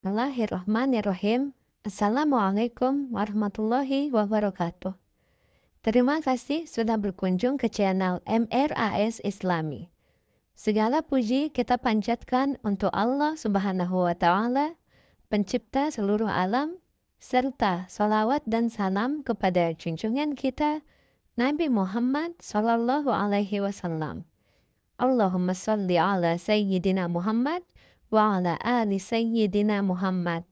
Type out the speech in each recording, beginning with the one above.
Bismillahirrahmanirrahim. Assalamualaikum warahmatullahi wabarakatuh. Terima kasih sudah berkunjung ke channel MRAS Islami. Segala puji kita panjatkan untuk Allah Subhanahu wa Ta'ala, Pencipta seluruh alam, serta salawat dan salam kepada junjungan kita, Nabi Muhammad Sallallahu Alaihi Wasallam. Allahumma salli ala Sayyidina Muhammad wa ala ali Sayyidina Muhammad.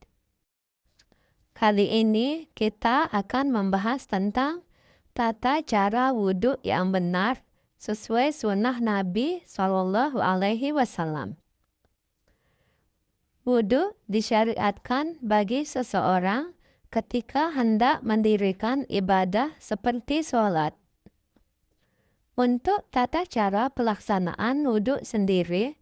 Kali ini kita akan membahas tentang tata cara wudhu yang benar sesuai sunnah Nabi Shallallahu Alaihi Wasallam. Wudhu disyariatkan bagi seseorang ketika hendak mendirikan ibadah seperti sholat. Untuk tata cara pelaksanaan wudhu sendiri,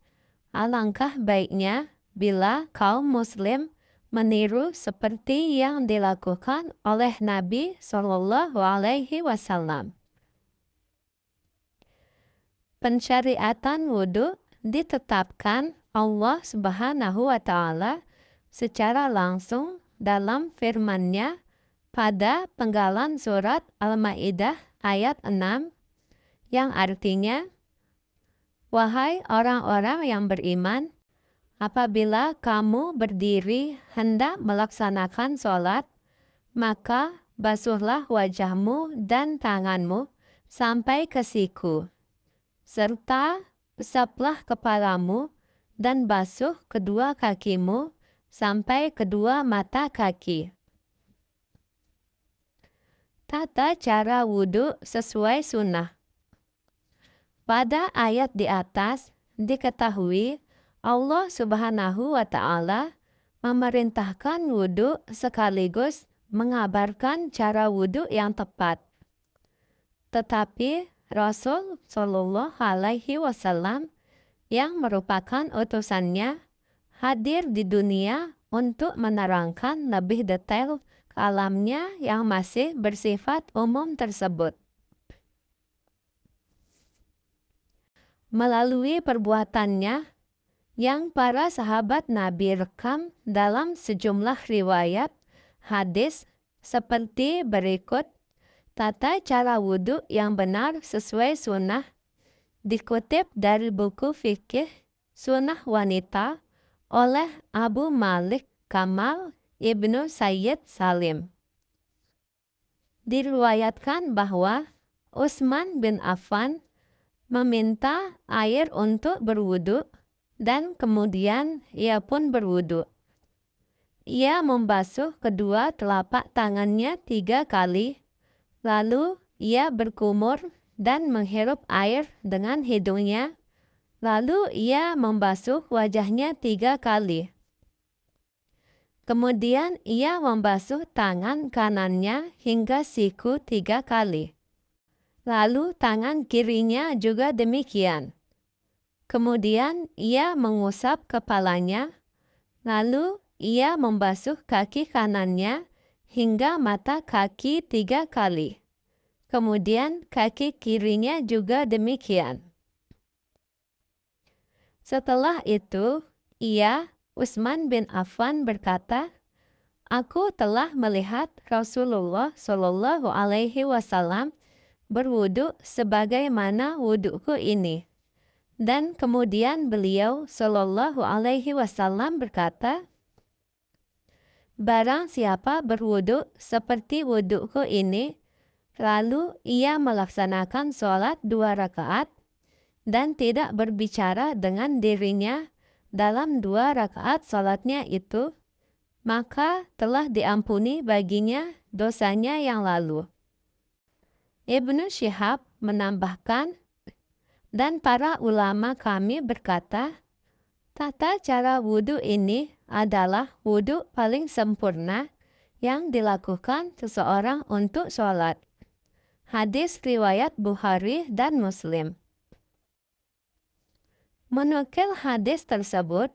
alangkah baiknya bila kaum muslim meniru seperti yang dilakukan oleh Nabi Shallallahu Alaihi Wasallam. Pensyariatan wudhu ditetapkan Allah Subhanahu wa Ta'ala secara langsung dalam firman-Nya pada penggalan surat Al-Maidah ayat 6 yang artinya, "Wahai orang-orang yang beriman, apabila kamu berdiri hendak melaksanakan sholat, maka basuhlah wajahmu dan tanganmu sampai ke siku, serta usaplah kepalamu dan basuh kedua kakimu sampai kedua mata kaki." Tata cara wudhu sesuai sunnah. Pada ayat di atas diketahui Allah Subhanahu wa Ta'ala memerintahkan wudhu sekaligus mengabarkan cara wudhu yang tepat. Tetapi Rasul Shallallahu Alaihi Wasallam yang merupakan utusannya hadir di dunia untuk menerangkan lebih detail kalamnya yang masih bersifat umum tersebut. Melalui perbuatannya yang para sahabat Nabi rekam dalam sejumlah riwayat hadis seperti berikut. Tata cara wudhu yang benar sesuai sunnah dikutip dari buku fikih Sunnah Wanita oleh Abu Malik Kamal Ibnu Sayyid Salim. Diriwayatkan bahwa Utsman bin Affan meminta air untuk berwudu dan kemudian ia pun berwudu. Ia membasuh kedua telapak tangannya 3 kali, lalu ia berkumur dan menghirup air dengan hidungnya, lalu ia membasuh wajahnya 3 kali. Kemudian ia membasuh tangan kanannya hingga siku 3 kali. Lalu tangan kirinya juga demikian. Kemudian ia mengusap kepalanya, lalu ia membasuh kaki kanannya hingga mata kaki 3 kali. Kemudian kaki kirinya juga demikian. Setelah itu, Utsman bin Affan berkata, "Aku telah melihat Rasulullah Shallallahu Alaihi Wasallam berwudu sebagaimana wuduku ini." Dan kemudian beliau Shallallahu Alaihi Wasallam berkata, "Barang siapa berwudu seperti wuduku ini, lalu ia melaksanakan sholat 2 rakaat dan tidak berbicara dengan dirinya dalam 2 rakaat sholatnya itu, maka telah diampuni baginya dosanya yang lalu." Ibnu Syihab menambahkan, dan para ulama kami berkata, tata cara wudhu ini adalah wudhu paling sempurna yang dilakukan seseorang untuk sholat. Hadis riwayat Bukhari dan Muslim. Menukil hadis tersebut,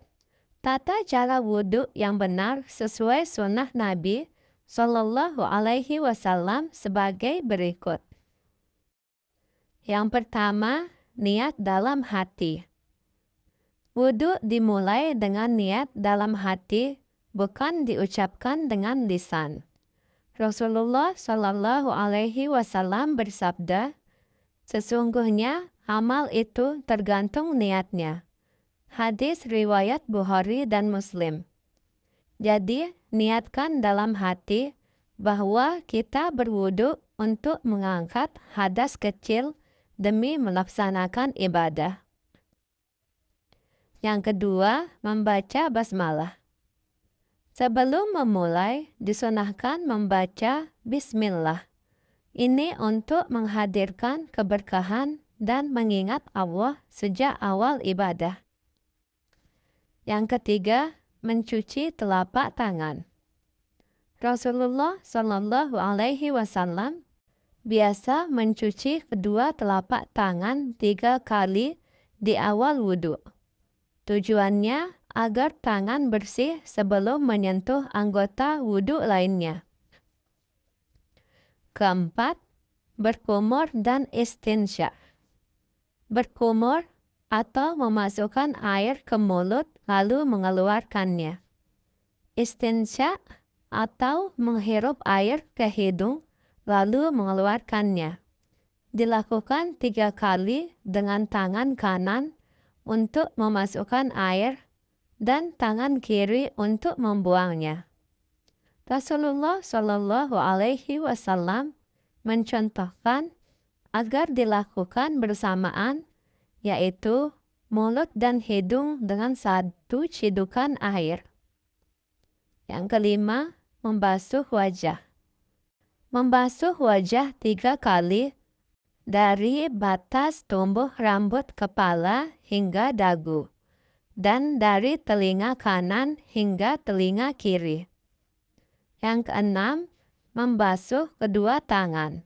tata cara wudhu yang benar sesuai sunnah Nabi Shallallahu Alaihi Wasallam sebagai berikut. Yang pertama, niat dalam hati. Wudhu dimulai dengan niat dalam hati bukan diucapkan dengan lisan. Rasulullah Shallallahu Alaihi Wasallam bersabda, sesungguhnya amal itu tergantung niatnya. Hadis riwayat Bukhari dan Muslim. Jadi, niatkan dalam hati bahwa kita berwudu untuk mengangkat hadas kecil demi melaksanakan ibadah. Yang kedua, membaca basmalah. Sebelum memulai, disunahkan membaca bismillah. Ini untuk menghadirkan keberkahan dan mengingat Allah sejak awal ibadah. Yang ketiga, mencuci telapak tangan. Rasulullah Shallallahu Alaihi Wasallam biasa mencuci kedua telapak tangan 3 kali di awal wudhu. Tujuannya agar tangan bersih sebelum menyentuh anggota wudhu lainnya. Keempat, berkumur dan istinsya. Berkumur atau memasukkan air ke mulut lalu mengeluarkannya. Istinsya atau menghirup air ke hidung lalu mengeluarkannya. Dilakukan 3 kali dengan tangan kanan untuk memasukkan air dan tangan kiri untuk membuangnya. Rasulullah Shallallahu Alaihi Wasallam mencontohkan agar dilakukan bersamaan, yaitu mulut dan hidung dengan 1 cidukan air. Yang kelima, membasuh wajah. Membasuh wajah 3 kali dari batas tumbuh rambut kepala hingga dagu, dan dari telinga kanan hingga telinga kiri. Yang keenam, membasuh kedua tangan.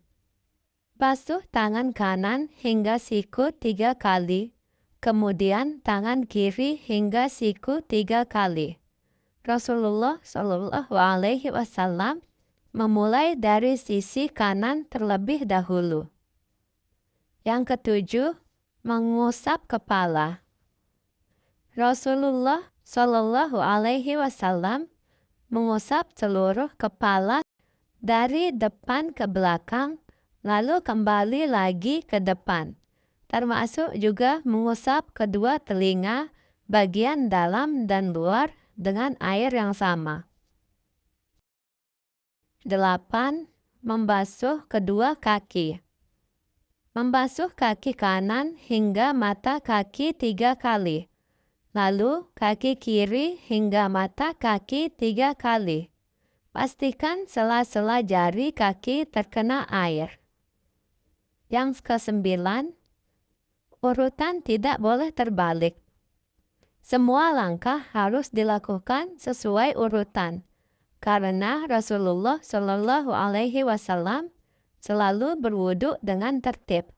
Basuh tangan kanan hingga siku 3 kali, kemudian tangan kiri hingga siku 3 kali. Rasulullah Shallallahu Alaihi Wasallam memulai dari sisi kanan terlebih dahulu. Yang ketujuh, mengusap kepala. Rasulullah Shallallahu Alaihi Wasallam mengusap seluruh kepala dari depan ke belakang, lalu kembali lagi ke depan, termasuk juga mengusap kedua telinga bagian dalam dan luar dengan air yang sama. 8. Membasuh kedua kaki. Membasuh kaki kanan hingga mata kaki 3 kali. Lalu kaki kiri hingga mata kaki 3 kali. Pastikan sela-sela jari kaki terkena air. Yang ke-9, urutan tidak boleh terbalik. Semua langkah harus dilakukan sesuai urutan, karena Rasulullah Shallallahu Alaihi Wasallam selalu berwudu dengan tertib.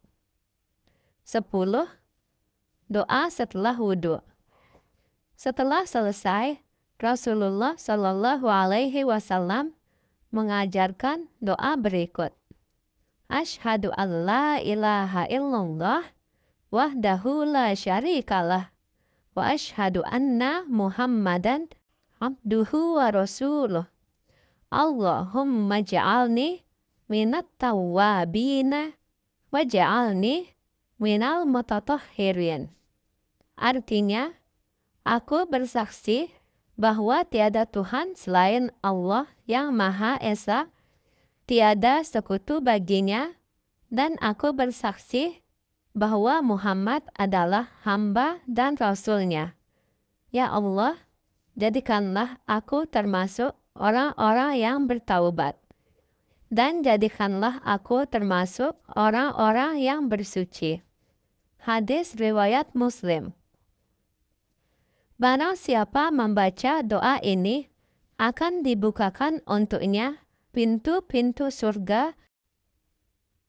10. Doa setelah wudu. Setelah selesai, Rasulullah Shallallahu Alaihi Wasallam mengajarkan doa berikut. Asyhadu an la ilaha illallah wahdahu la syarikalah wa asyhadu anna Muhammadan abduhu wa rasuluh. Allahumma ja'alni minat tawwabina wa ja'alni minal mutatahhirin. Artinya, aku bersaksi bahwa tiada Tuhan selain Allah yang Maha Esa, tiada sekutu baginya, dan aku bersaksi bahwa Muhammad adalah hamba dan Rasul-Nya. Ya Allah, jadikanlah aku termasuk orang-orang yang bertaubat, dan jadikanlah aku termasuk orang-orang yang bersuci. Hadis riwayat Muslim. Barang siapa membaca doa ini, akan dibukakan untuknya pintu-pintu surga.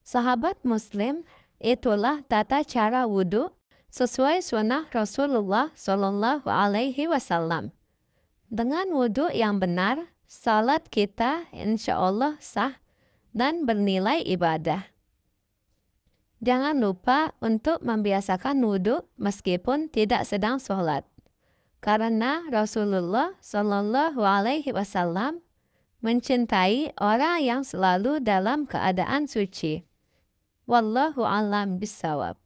Sahabat Muslim, itulah tata cara wudhu sesuai sunnah Rasulullah Shallallahu Alaihi Wasallam. Dengan wudhu yang benar, salat kita insya Allah sah dan bernilai ibadah. Jangan lupa untuk membiasakan wudhu meskipun tidak sedang sholat. Karena Rasulullah Shallallahu Alaihi Wasallam mencintai orang yang selalu dalam keadaan suci. Wallahu alam bisawab.